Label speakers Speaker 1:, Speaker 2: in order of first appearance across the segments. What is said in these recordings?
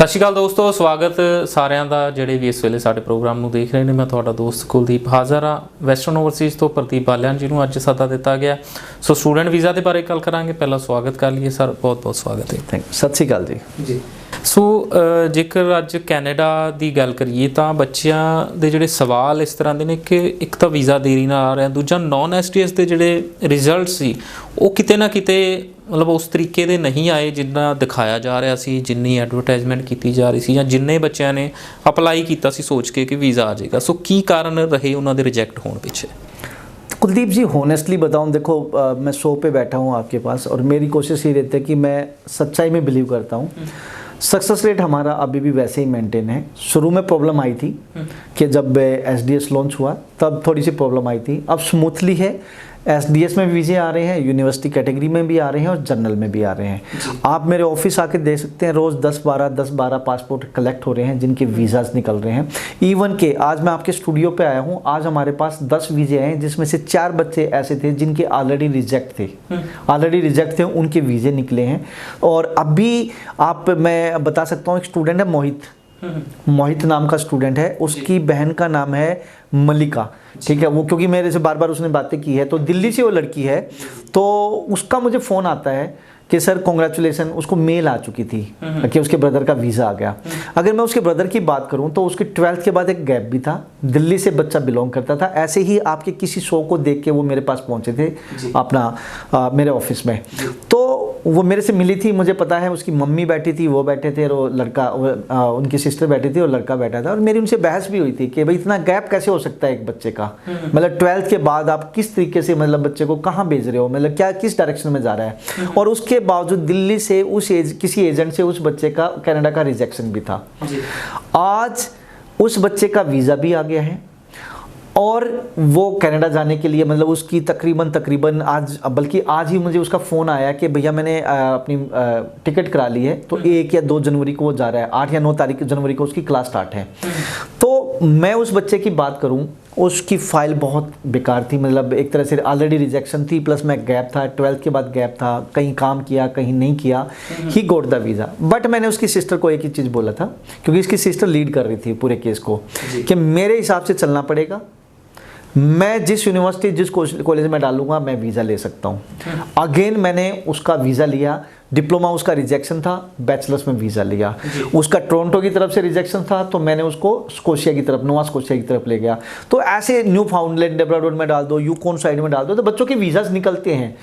Speaker 1: ਸਤਿ ਸ਼੍ਰੀ ਅਕਾਲ ਦੋਸਤੋ, ਸਵਾਗਤ ਸਾਰਿਆਂ ਦਾ ਜਿਹੜੇ ਵੀ ਇਸ ਵੇਲੇ ਸਾਡੇ ਪ੍ਰੋਗਰਾਮ ਨੂੰ ਦੇਖ ਰਹੇ ਨੇ। ਮੈਂ ਤੁਹਾਡਾ ਦੋਸਤ ਕੁਲਦੀਪ ਹਾਜ਼ਰ ਹਾਂ ਵੈਸਟਰਨ ਓਵਰਸੀਜ਼ ਤੋਂ ਪ੍ਰਦੀਪ ਬਾਲਿਆਨ ਜੀ ਨੂੰ ਅੱਜ ਸੱਦਾ ਦਿੱਤਾ ਗਿਆ। ਸੋ ਸਟੂਡੈਂਟ ਵੀਜ਼ਾ ਦੇ ਬਾਰੇ ਗੱਲ ਕਰਾਂਗੇ। ਪਹਿਲਾਂ ਸਵਾਗਤ ਕਰ ਲਈਏ ਸਰ, ਬਹੁਤ ਬਹੁਤ ਸਵਾਗਤ ਹੈ।
Speaker 2: Thank you. ਸਤਿ ਸ਼੍ਰੀ ਅਕਾਲ ਜੀ।
Speaker 1: ਸੋ ਜੇਕਰ ਅੱਜ ਕੈਨੇਡਾ ਦੀ ਗੱਲ ਕਰੀਏ ਤਾਂ ਬੱਚਿਆਂ ਦੇ ਜਿਹੜੇ ਸਵਾਲ ਇਸ ਤਰ੍ਹਾਂ ਦੇ ਨੇ ਕਿ ਇੱਕ ਤਾਂ ਵੀਜ਼ਾ ਦੇਰੀ ਨਾਲ ਆ ਰਿਹਾ, ਦੂਜਾ ਨੌਨ ਐਸਟੀਐਸ ਦੇ ਜਿਹੜੇ ਰਿਜ਼ਲਟ ਸੀ ਉਹ ਕਿਤੇ ਨਾ ਕਿਤੇ ਮਤਲਬ ਉਸ ਤਰੀਕੇ ਦੇ ਨਹੀਂ ਆਏ ਜਿੰਨਾ ਦਿਖਾਇਆ ਜਾ ਰਿਹਾ ਸੀ, ਜਿੰਨੀ ਐਡਵਰਟਾਈਜ਼ਮੈਂਟ ਕੀਤੀ ਜਾ ਰਹੀ ਸੀ ਜਾਂ ਜਿੰਨੇ ਬੱਚਿਆਂ ਨੇ ਅਪਲਾਈ ਕੀਤਾ ਸੀ ਸੋਚ ਕੇ ਕਿ ਵੀਜ਼ਾ ਆ ਜਾਏਗਾ। ਸੋ ਕੀ ਕਾਰਨ ਰਹੇ ਉਹਨਾਂ ਦੇ ਰਿਜੈक्ट ਹੋਣ ਪਿੱਛੇ?
Speaker 2: कुलदीप जी होनेस्टली बताऊं, देखो मैं शो पे बैठा हूं आपके पास और मेरी कोशिश ये रहती है कि मैं सच्चाई में बिलीव करता हूं। सक्सेस रेट हमारा अभी भी वैसे ही मेंटेन है। शुरू में प्रॉब्लम आई थी कि जब एसडीएस लॉन्च हुआ तब थोड़ी सी प्रॉब्लम आई थी, अब स्मूथली है। एसडीएस में वीज़े आ रहे हैं, यूनिवर्सिटी कैटेगरी में भी आ रहे हैं और जनरल में भी आ रहे हैं। आप मेरे ऑफिस आके देख सकते हैं, रोज़ 10-12 पासपोर्ट कलेक्ट हो रहे हैं जिनके वीज़ाज निकल रहे हैं। इवन के आज मैं आपके स्टूडियो पे आया हूँ, आज हमारे पास 10 वीज़े आए हैं जिसमें से 4 बच्चे ऐसे थे जिनके ऑलरेडी रिजेक्ट थे, उनके वीज़े निकले हैं। और अभी मैं बता सकता हूँ, एक स्टूडेंट है मोहित नाम का स्टूडेंट है, उसकी बहन का नाम है मलिका, ठीक है। वो क्योंकि मेरे से बार बार उसने बातें की है, तो दिल्ली से वो लड़की है, तो उसका मुझे फ़ोन आता है कि सर कॉन्ग्रेचुलेसन। उसको मेल आ चुकी थी कि उसके ब्रदर का वीज़ा आ गया। अगर मैं उसके ब्रदर की बात करूं तो उसके 12th के बाद एक गैप भी था, दिल्ली से बच्चा बिलोंग करता था। ऐसे ही आपके किसी शो को देख के वो मेरे पास पहुंचे थे अपना मेरे ऑफिस में, तो वो मेरे से मिली थी। मुझे पता है उसकी मम्मी बैठी थी, वो बैठे थे, और लड़का उनकी सिस्टर बैठी थी और लड़का बैठा था। और मेरी उनसे बहस भी हुई थी कि भाई इतना गैप कैसे हो सकता है एक बच्चे का, मतलब 12th के बाद आप किस तरीके से मतलब बच्चे को कहाँ भेज रहे हो, मतलब क्या किस डायरेक्शन में जा रहा है। और उसके बावजूद दिल्ली से किसी एजेंट से उस बच्चे का कनाडा का रिजेक्शन भी था। आज उस बच्चे का वीज़ा भी आ गया है और वो कनाडा जाने के लिए मतलब उसकी तकरीबन आज, बल्कि आज ही मुझे उसका फ़ोन आया कि भैया मैंने अपनी टिकट करा ली है, तो 1 या 2 जनवरी को वो जा रहा है। 8 या 9 जनवरी को उसकी क्लास स्टार्ट है। तो मैं उस बच्चे की बात करूं, उसकी फ़ाइल बहुत बेकार थी, मतलब एक तरह से ऑलरेडी रिजेक्शन थी, प्लस मैं गैप था, 12th के बाद गैप था, कहीं काम किया कहीं नहीं किया। ही गोट द वीज़ा। बट मैंने उसकी सिस्टर को एक ही चीज़ बोला था, क्योंकि इसकी सिस्टर लीड कर रही थी पूरे केस को, कि मेरे हिसाब से चलना पड़ेगा। मैं जिस यूनिवर्सिटी जिस कॉलेज में डालूंगा मैं वीज़ा ले सकता हूँ। अगेन मैंने उसका वीज़ा लिया, डिप्लोमा उसका रिजेक्शन था, बैचलर्स में वीज़ा लिया। उसका टोरंटो की तरफ से रिजेक्शन था, तो मैंने उसको स्कोशिया की तरफ, नोवा स्कोशिया की तरफ ले गया। तो ऐसे न्यू फाउंडलैंड, डेब्राडोर में डाल दो, यूकॉन साइड में डाल दो, तो बच्चों के वीज़ाज निकलते हैं।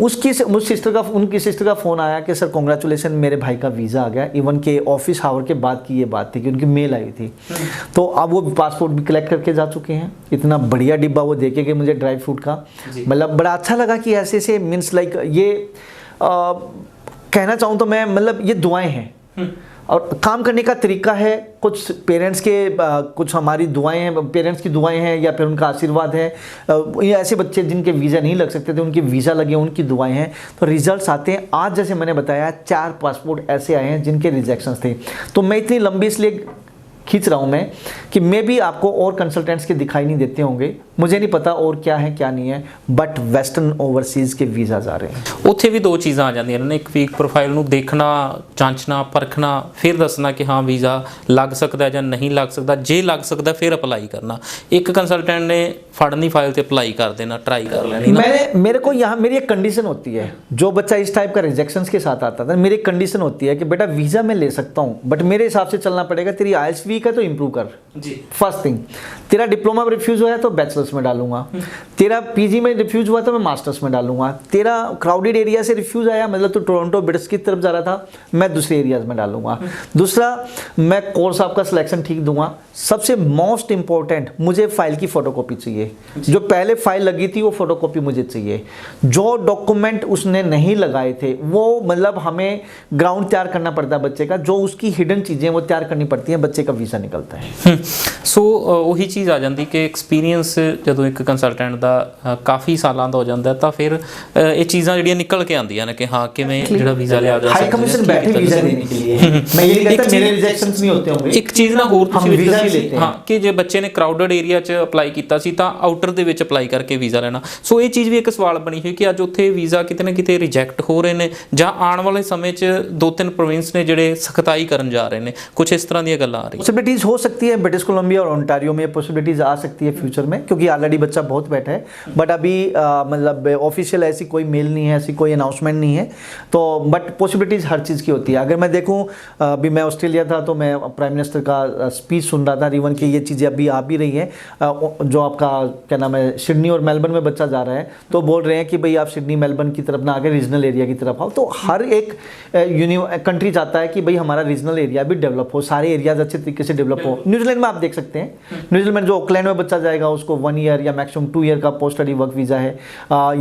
Speaker 2: उनकी सिस्टर का फ़ोन आया कि सर कॉन्ग्रेचुलेसन, मेरे भाई का वीज़ा आ गया। इवन के ऑफिस आवर के बाद की ये बात थी कि उनकी मेल आई थी। तो अब वो पासपोर्ट भी कलेक्ट करके जा चुके हैं। इतना बढ़िया डिब्बा वो देखे कि मुझे ड्राई फ्रूट का, मतलब बड़ा अच्छा लगा कि ऐसे से मीन्स लाइक ये कहना चाहूँ तो मैं, मतलब ये दुआएं हैं और काम करने का तरीका है। कुछ पेरेंट्स के कुछ हमारी दुआएं हैं, पेरेंट्स की दुआएं हैं या फिर उनका आशीर्वाद है। ये ऐसे बच्चे जिनके वीज़ा नहीं लग सकते थे, उनके वीज़ा लगे, उनकी दुआएं हैं, तो रिजल्ट्स आते हैं। आज जैसे मैंने बताया 4 पासपोर्ट ऐसे आए हैं जिनके रिजेक्शंस थे। तो मैं इतनी लंबी इसलिए खींच रहा हूँ मैं कि मे भी आपको और कंसल्टेंट्स के दिखाई नहीं देते होंगे, मुझे नहीं पता और क्या है क्या नहीं है, बट ਵੈਸਟਰਨ ਓਵਰਸੀਜ਼ के ਵੀਜ਼ਾਜ਼ ਆ ਰਹੇ हैं।
Speaker 1: ਉੱਥੇ ਵੀ 2 ਚੀਜ਼ਾਂ ਆ ਜਾਂਦੀਆਂ ਨੇ, ਇੱਕ ਵੀਕ ਪ੍ਰੋਫਾਈਲ ਨੂੰ ਦੇਖਣਾ, ਜਾਂਚਣਾ, ਪਰਖਣਾ, ਫਿਰ ਦੱਸਣਾ ਕਿ ਹਾਂ ਵੀਜ਼ਾ ਲੱਗ ਸਕਦਾ ਜਾਂ ਨਹੀਂ ਲੱਗ ਸਕਦਾ। ਜੇ ਲੱਗ ਸਕਦਾ ਫਿਰ ਅਪਲਾਈ ਕਰਨਾ। ਇੱਕ ਕੰਸल्टेंट ने ਫੜਨੀ ਫਾइल ਤੇ ਅਪलाई कर देना, ट्राई कर लेनी।
Speaker 2: मेरे को यहाँ मेरी एक कंडीशन होती है, जो बच्चा इस टाइप का रिजेक्शंस के साथ आता था, मेरी एक कंडीशन होती है कि बेटा वीज़ा मैं ले सकता हूँ, बट मेरे हिसाब से चलना पड़ेगा। तेरी आइल्स वीक है तो इम्प्रूव कर जी, फर्स्ट थिंग। तेरा डिप्लोमा में रिफ्यूज़ हुआ है तो बैचलर्स में डालूंगा, तेरा पीजी में रिफ्यूज़ हुआ तो मैं मास्टर्स में डालूंगा, तेरा क्राउडेड एरिया से रिफ्यूज़ आया, मतलब तो टोरंटो बिट्स की तरफ जा रहा था, मैं दूसरे एरियाज़ में डालूंगा। दूसरा, मैं कोर्स आपका सिलेक्शन ठीक दूंगा। सबसे मोस्ट इंपॉर्टेंट, मुझे फाइल की फ़ोटोकॉपी चाहिए। जो पहले फाइल लगी थी वो फ़ोटोकॉपी मुझे चाहिए। जो डॉक्यूमेंट उसने नहीं लगाए थे वो, मतलब हमें ग्राउंड तैयार करना पड़ता है बच्चे का, जो उसकी हिडन चीज़ें वो तैयार करनी पड़ती हैं, बच्चे का वीज़ा निकलता है।
Speaker 1: सो वही चीज़ आ जाती कि एक्सपीरियंस ਜਦੋਂ ਇੱਕ ਕੰਸਲਟੈਂਟ ਦਾ ਕਾਫੀ ਸਾਲਾਂ ਦਾ ਹੋ ਜਾਂਦਾ ਤਾਂ ਫਿਰ ਇਹ ਚੀਜ਼ਾਂ ਜਿਹੜੀਆਂ ਨਿਕਲ ਕੇ ਆਉਂਦੀਆਂ ਨੇ ਕਿ ਹਾਂ ਕਿਵੇਂ ਜਿਹੜਾ ਵੀਜ਼ਾ ਲਿਆ ਜਾ
Speaker 2: हाई कमीशन बैठे वीजा देने के लिए मैं ये नहीं कहता मेरे रिजेक्शंस नहीं होते होंगे।
Speaker 1: ਇੱਕ ਚੀਜ਼ ਨਾ ਹੋਰ ਤੁਸੀਂ
Speaker 2: ਵੀਜ਼ਾ
Speaker 1: ਦੱਸੀ
Speaker 2: ਵੀ
Speaker 1: ਸੀ,
Speaker 2: ਲੈਤੇ
Speaker 1: ਹਾਂ ਕਿ ਜੇ ਬੱਚੇ ਨੇ ਕਰਾਊਡਡ ਏਰੀਆ 'ਚ ਅਪਲਾਈ ਕੀਤਾ ਸੀ ਤਾਂ ਆਊਟਰ ਦੇ ਵਿੱਚ ਅਪਲਾਈ ਕਰਕੇ ਵੀਜ਼ਾ ਲੈਣਾ। ਸੋ ਇਹ ਚੀਜ਼ ਵੀ ਇੱਕ ਸਵਾਲ ਬਣੀ ਹੋਈ ਕਿ ਅੱਜ ਉੱਥੇ ਵੀਜ਼ਾ ਕਿਤੇ ਨਾ ਕਿਤੇ ਰਿਜੈਕਟ ਹੋ ਰਹੇ ਨੇ ਜਾਂ ਆਉਣ ਵਾਲੇ ਸਮੇਂ 'ਚ 2-3 प्रोविंस ने ਜਿਹੜੇ ਸਖਤਾਈ ਕਰਨ ਜਾ ਰਹੇ ਨੇ, कुछ इस तरह दी गल्लां आ रही।
Speaker 2: पॉसिबिलिटीज हो सकती है ब्रिटिश कोलंबिया और ओंटारियो में पॉसिबिलिटीज आ सकती है फ्यूचर में, क्योंकि ऑलरेडी बच्चा बहुत बैठा है। बट अभी मतलब ऑफिशियल ऐसी कोई मेल नहीं है, ऐसी कोई अनाउंसमेंट नहीं है, तो बट पॉसिबिलिटीज हर चीज़ की होती है। अगर मैं देखूँ अभी मैं ऑस्ट्रेलिया था तो मैं प्राइम मिनिस्टर का स्पीच सुन रहा था रिवन की, ये चीज़ें अभी आ भी रही हैं। जो आपका क्या नाम है सिडनी और मेलबर्न में बच्चा जा रहा है तो बोल रहे हैं कि भाई आप सिडनी मेलबर्न की तरफ ना आगे रीजनल एरिया की तरफ आओ। तो हर एक कंट्री चाहता है कि भाई हमारा रीजनल एरिया भी डेवलप हो, सारे एरियाज अच्छे तरीके से डेवलप हो। न्यूजीलैंड में आप देख सकते हैं, न्यूजीलैंड में जो ऑकलैंड में बच्चा जाएगा उसको 1 ईयर या मैक्सिमम 2 ईयर का पोस्ट स्टडी वर्क वीज़ा है,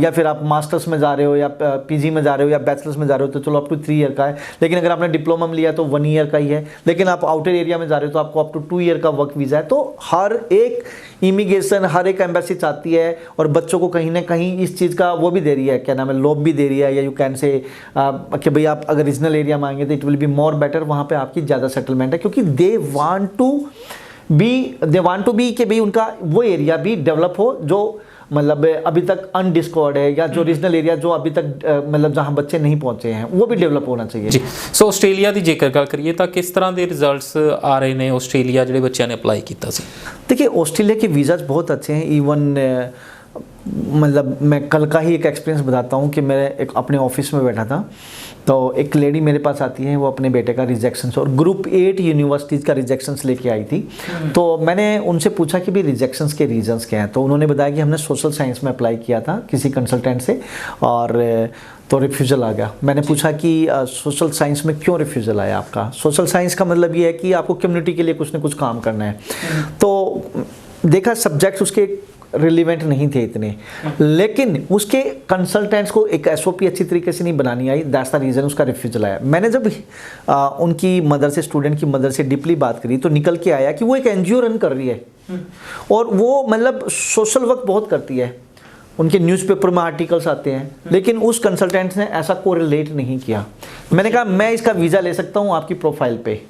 Speaker 2: या फिर आप मास्टर्स में जा रहे हो या पीजी में जा रहे हो या बैचलर्स में जा रहे हो तो चलो अप टू 3 ईयर का है। लेकिन अगर आपने डिप्लोमा में लिया तो 1 ईयर का ही है। लेकिन आप आउटर एरिया में जा रहे हो तो आपको अप टू 2 ईयर का वर्क वीज़ा है। तो हर एक इमिग्रेशन, हर एक एम्बेसी चाहती है और बच्चों को कहीं ना कहीं इस चीज़ का वो भी दे रही है, क्या नाम है, लोब भी दे रही है, या यू कैन से कि भाई आप अगर रीजनल एरिया में आएंगे तो it will be more better, वहाँ पे आपकी ज़्यादा सेटलमेंट है, क्योंकि दे वांट टू बी कि भाई उनका वो एरिया भी डेवलप हो जो मतलब अभी तक अनडिस्कवर्ड है, या जो रीजनल एरिया जो अभी तक मतलब जहाँ बच्चे नहीं पहुँचे हैं वो भी डेवलप होना चाहिए
Speaker 1: जी। सो ਆਸਟ੍ਰੇਲੀਆ ਦੀ ਜੇਕਰ ਗੱਲ ਕਰੀਏ ਤਾਂ ਕਿਸ ਤਰ੍ਹਾਂ ਦੇ ਰਿਜ਼ਲਟਸ ਆ ਰਹੇ ਨੇ ਆਸਟ੍ਰੇਲੀਆ ਜਿਹੜੇ ਬੱਚਿਆਂ ਨੇ ਅਪਲਾਈ ਕੀਤਾ ਸੀ?
Speaker 2: देखिए ऑस्ट्रेलिया के वीज़ाज बहुत अच्छे हैं। इवन मतलब मैं कल का ही एक एक्सपीरियंस बताता हूँ कि मैं एक अपने ऑफिस में बैठा था तो एक लेडी मेरे पास आती है, वो अपने बेटे का रिजेक्शंस और ग्रुप 8 यूनिवर्सिटीज़ का रिजेक्शंस लेके आई थी। तो मैंने उनसे पूछा कि भाई रिजेक्शंस के रीजंस क्या हैं, तो उन्होंने बताया कि हमने सोशल साइंस में अप्लाई किया था किसी कंसल्टेंट से और तो रिफ्यूज़ल आ गया। मैंने पूछा कि सोशल साइंस में क्यों रिफ्यूज़ल आया आपका? सोशल साइंस का मतलब ये है कि आपको कम्युनिटी के लिए कुछ ना कुछ काम करना है। तो देखा सब्जेक्ट्स उसके रिलीवेंट नहीं थे इतने, लेकिन उसके कंसल्टेंट्स को एक एसओपी अच्छी तरीके से नहीं बनानी आई, दैट्स द रीज़न उसका रिफ्यूज़ल आया। मैंने जब उनकी मदर से, स्टूडेंट की मदर से डीपली बात करी तो निकल के आया कि वो एक एनजीओ रन कर रही है और वो मतलब सोशल वर्क बहुत करती है, उनके न्यूज़पेपर में आर्टिकल्स आते हैं, लेकिन उस कंसल्टेंट ने ऐसा कोरिलेट नहीं किया। मैंने कहा मैं इसका वीज़ा ले सकता हूँ आपकी प्रोफाइल पे।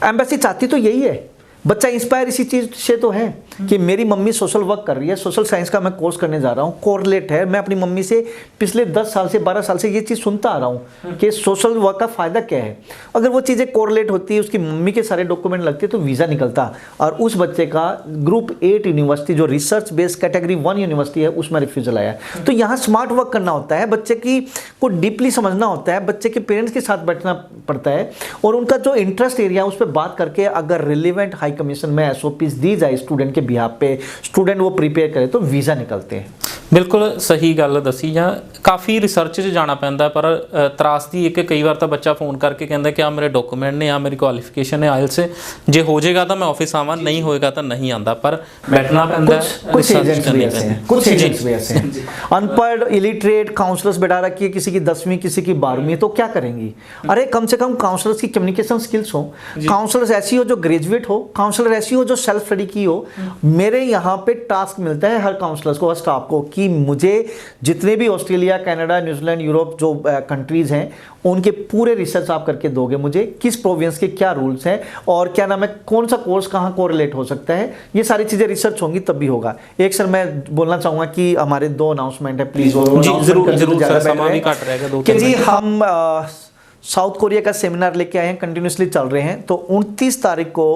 Speaker 2: एम्बेसी चाहती तो यही है, बच्चा इंस्पायर इसी चीज़ से तो है कि मेरी मम्मी सोशल वर्क कर रही है, सोशल साइंस का मैं कोर्स करने जा रहा हूँ, कोरिलेट है। मैं अपनी मम्मी से पिछले 10 साल से 12 साल से ये चीज़ सुनता आ रहा हूँ कि सोशल वर्क का फ़ायदा क्या है। अगर वो चीज़ें कोरिलेट होती है, उसकी मम्मी के सारे डॉक्यूमेंट लगते तो वीज़ा निकलता। और उस बच्चे का ग्रुप 8 यूनिवर्सिटी जो रिसर्च बेस्ड कैटेगरी 1 यूनिवर्सिटी है उसमें रिफ्यूज़ल आया। तो यहाँ स्मार्ट वर्क करना होता है, बच्चे की को डीपली समझना होता है, बच्चे के पेरेंट्स के साथ बैठना पड़ता है और उनका जो इंटरेस्ट एरिया उस पर बात करके अगर रिलेवेंट हाई कमीशन में एसओपीज दी जाए स्टूडेंट के बिहाफ पे, स्टूडेंट वो प्रिपेयर करे तो वीज़ा निकलते हैं।
Speaker 1: ਬਿਲਕੁਲ ਸਹੀ ਗੱਲ ਦੱਸੀ। ਜਾਂ ਕਾਫੀ ਰਿਸਰਚ 'ਚ ਜਾਣਾ ਪੈਂਦਾ, ਪਰ ਤਰਾਸਦੀ ਇੱਕ ਕਈ ਵਾਰ ਤਾਂ ਬੱਚਾ ਫੋਨ ਕਰਕੇ ਕਹਿੰਦਾ ਕਿ ਆ ਮੇਰੇ ਡਾਕੂਮੈਂਟ ਨੇ, ਆ ਮੇਰੀ ਕੁਆਲੀਫਿਕੇਸ਼ਨ ਹੈ ਆਇਲਸ, ਜੇ ਹੋ ਜਾਏਗਾ ਤਾਂ ਮੈਂ ਆਫਿਸ ਆਵਾਂ, नहीं होएगा तो नहीं आता। पर बैठना पैंदा,
Speaker 2: कुछ एजेंट्स भी ऐसे हैं, कुछ एजेंट्स भी ऐसे हैं, अनपढ़ इलिटरेट काउंसलर्स बैठा रखी है, किसी की 10वीं किसी की 12वीं, तो क्या करेंगी? अरे कम से कम काउंसलर्स की कम्युनिकेशन स्किल्स हो, काउंसलर्स ऐसी हो जो ग्रेजुएट हो, काउंसलर ऐसी हो जो सेल्फ स्टडी की हो। मेरे यहाँ पे टास्क मिलता है हर काउंसलर्स को, हर स्टाफ को, कि मुझे जितने भी ऑस्ट्रेलिया, कनाडा, न्यूजीलैंड, यूरोप जो कंट्रीज़ हैं उनके पूरे रिसर्च आप करके दोगे मुझे, किस प्रोविंस के क्या रूल्स हैं और क्या नाम है, कौन सा कोर्स कहाँ कोरिलेट हो सकता है, ये सारी चीज़ें रिसर्च होंगी तब भी होगा। एक सर मैं बोलना चाहूँगा कि हमारे 2 अनाउंसमेंट है, प्लीज़
Speaker 1: जरूर सर, समय भी कट रहेगा 2
Speaker 2: कि जी हम साउथ कोरिया का सेमिनार लेके आए हैं, कंटिन्यूसली चल रहे हैं। तो 29 तारीख को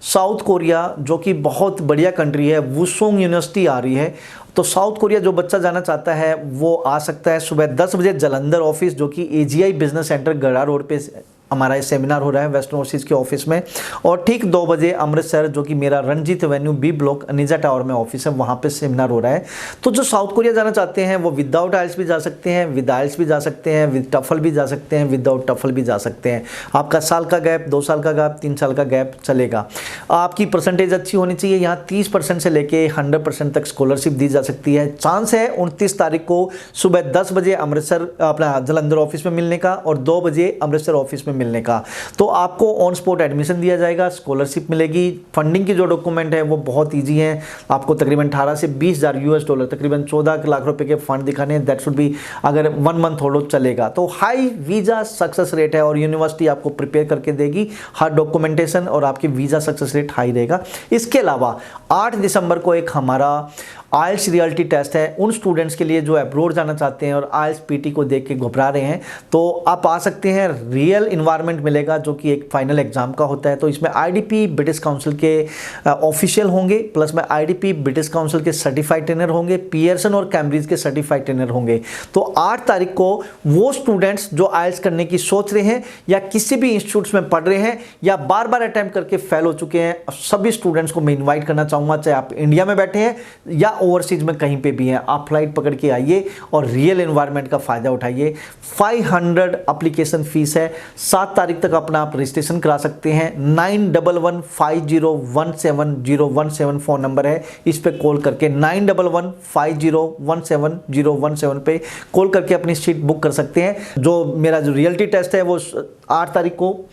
Speaker 2: साउथ कोरिया जो कि बहुत बढ़िया कंट्री है, वुसोंग यूनिवर्सिटी आ रही है। तो साउथ कोरिया जो बच्चा जाना चाहता है वो आ सकता है सुबह 10 बजे जलंधर ऑफिस जो कि AGI बिजनेस सेंटर गड़ा रोड पे हमारा ये सेमिनार हो रहा है वेस्टर्न ओवरसीज के ऑफिस में। और ठीक 2 बजे अमृतसर जो कि मेरा Ranjit avenue B block Aneja tower में ऑफिस है, वहाँ पे सेमिनार हो रहा है। तो जो साउथ कोरिया जाना चाहते हैं वो विदाउट आइल्स भी जा सकते हैं, विद आइल्स भी जा सकते हैं, विद टफल भी जा सकते हैं, विदाउट टफल भी जा सकते हैं। आपका साल का गैप, 2 साल का गैप, 3 साल का गैप चलेगा। आपकी परसेंटेज अच्छी होनी चाहिए। यहाँ 30% से लेके 100% तक स्कॉलरशिप दी जा सकती है। चांस है 29 तारीख को सुबह 10 बजे अमृतसर अपना जलंधर ऑफिस में मिलने का और 2 बजे अमृतसर ऑफिस में मिलने का। तो आपको ऑन स्पॉट एडमिशन दिया जाएगा, स्कॉलरशिप मिलेगी, फंडिंग की जो डॉक्यूमेंट है वो बहुत ईजी है। आपको तकरीबन 18 से 20,000 US$, तकरीबन 14 लाख रुपए के फंड दिखाने हैं। दैट शुड बी, अगर 1 मंथ हो चलेगा। तो हाई वीज़ा सक्सेस रेट है और यूनिवर्सिटी आपको प्रिपेयर करके देगी हर डॉक्यूमेंटेशन, और आपकी वीज़ा सक्सेस रेट हाई रहेगा। इसके अलावा 8 दिसंबर को एक हमारा आइल्स रियलिटी टेस्ट है उन स्टूडेंट्स के लिए जो अब्रॉड जाना चाहते हैं और आइल्स पीटी को देख के घबरा रहे हैं, तो आप आ सकते हैं। रियल इन्वायरमेंट मिलेगा जो कि एक फाइनल एग्जाम का होता है। तो इसमें आईडीपी ब्रिटिश काउंसिल के ऑफिशियल होंगे, प्लस में आईडीपी ब्रिटिश काउंसिल के सर्टिफाइड ट्रेनर होंगे, पियर्सन और कैम्ब्रिज के सर्टिफाइड ट्रेनर होंगे। तो 8 तारीख को वो स्टूडेंट्स जो आइल्स करने की सोच रहे हैं या किसी भी इंस्टीट्यूट्स में पढ़ रहे हैं या बार बार अटैम्प्ट करके फेल हो चुके हैं, सभी स्टूडेंट्स को मैं इन्वाइट करना चाहूँगा, चाहे आप इंडिया में बैठे हैं या ओवरसीज में कहीं पे भी हैं, आप फ्लाइट पकड़ के आइए और रियल एनवायरनमेंट का फायदा उठाइए। 500 एप्लीकेशन फीस है। 7 तारीख तक अपना आप रजिस्ट्रेशन करा सकते हैं। 9115017017 फोन नंबर है, इस पे कॉल करके 9115017017 पे कॉल करके अपनी सीट बुक कर सकते हैं। जो मेरा जो रियलिटी टेस्ट है वो 8 तारीख को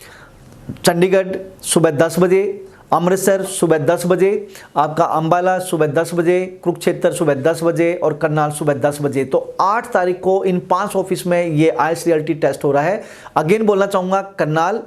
Speaker 2: चंडीगढ़ सुबह 10 बजे, अमृतसर सुबह 10 बजे, आपका अंबाला सुबह 10 बजे, कुरुक्षेत्र सुबह 10 बजे और करनाल सुबह 10 बजे। तो 8 तारीख को इन 5 ऑफिस में ये आइल्स रियलिटी टेस्ट हो रहा है। अगेन बोलना चाहूँगा, करनाल,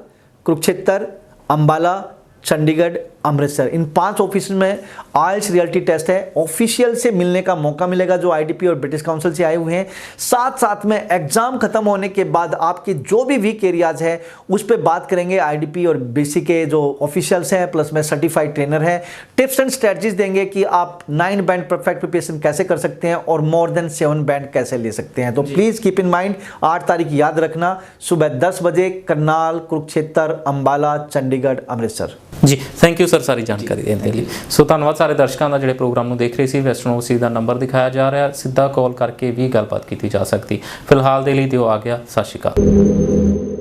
Speaker 2: कुरुक्षेत्र, अंबाला, चंडीगढ़, अमृतसर, इन 5 ऑफिस में आइल्स रियलिटी टेस्ट है। ऑफिशियल से मिलने का मौका मिलेगा जो आईडीपी और ब्रिटिश काउंसिल से आए हुए हैं। साथ साथ में एग्जाम खत्म होने के बाद आपके जो भी वीक एरियाज है उस पर बात करेंगे। आईडीपी और बीसी के जो ऑफिशियल्स हैं प्लस में सर्टिफाइड ट्रेनर है, टिप्स एंड स्ट्रेटजीज देंगे कि आप 9 बैंड परफेक्ट प्रिपरेशन कैसे कर सकते हैं और मोर देन 7 बैंड कैसे ले सकते हैं। तो प्लीज कीप इन माइंड, 8 तारीख याद रखना, सुबह 10 बजे करनाल, कुरुक्षेत्र, अंबाला, चंडीगढ़, अमृतसर।
Speaker 1: जी थैंक यू सर सारी ਜਾਣਕਾਰੀ ਦੇਣ ਦੇ ਲਈ। ਸੋ ਧੰਨਵਾਦ ਸਾਰੇ ਦਰਸ਼ਕਾਂ ਦਾ ਜਿਹੜੇ ਪ੍ਰੋਗਰਾਮ ਨੂੰ ਦੇਖ ਰਹੇ ਸੀ। ਵੈਸਟਰਨ ਓਵਰਸੀਜ਼ ਦਾ ਨੰਬਰ ਦਿਖਾਇਆ ਜਾ ਰਿਹਾ, ਸਿੱਧਾ ਕਾਲ ਕਰਕੇ ਵੀ ਗੱਲਬਾਤ ਕੀਤੀ ਜਾ ਸਕਦੀ। ਫਿਲਹਾਲ ਦੇ ਲਈ ਦਿਓ ਆ ਗਿਆ, ਸਤਿ ਸ਼੍ਰੀ ਅਕਾਲ।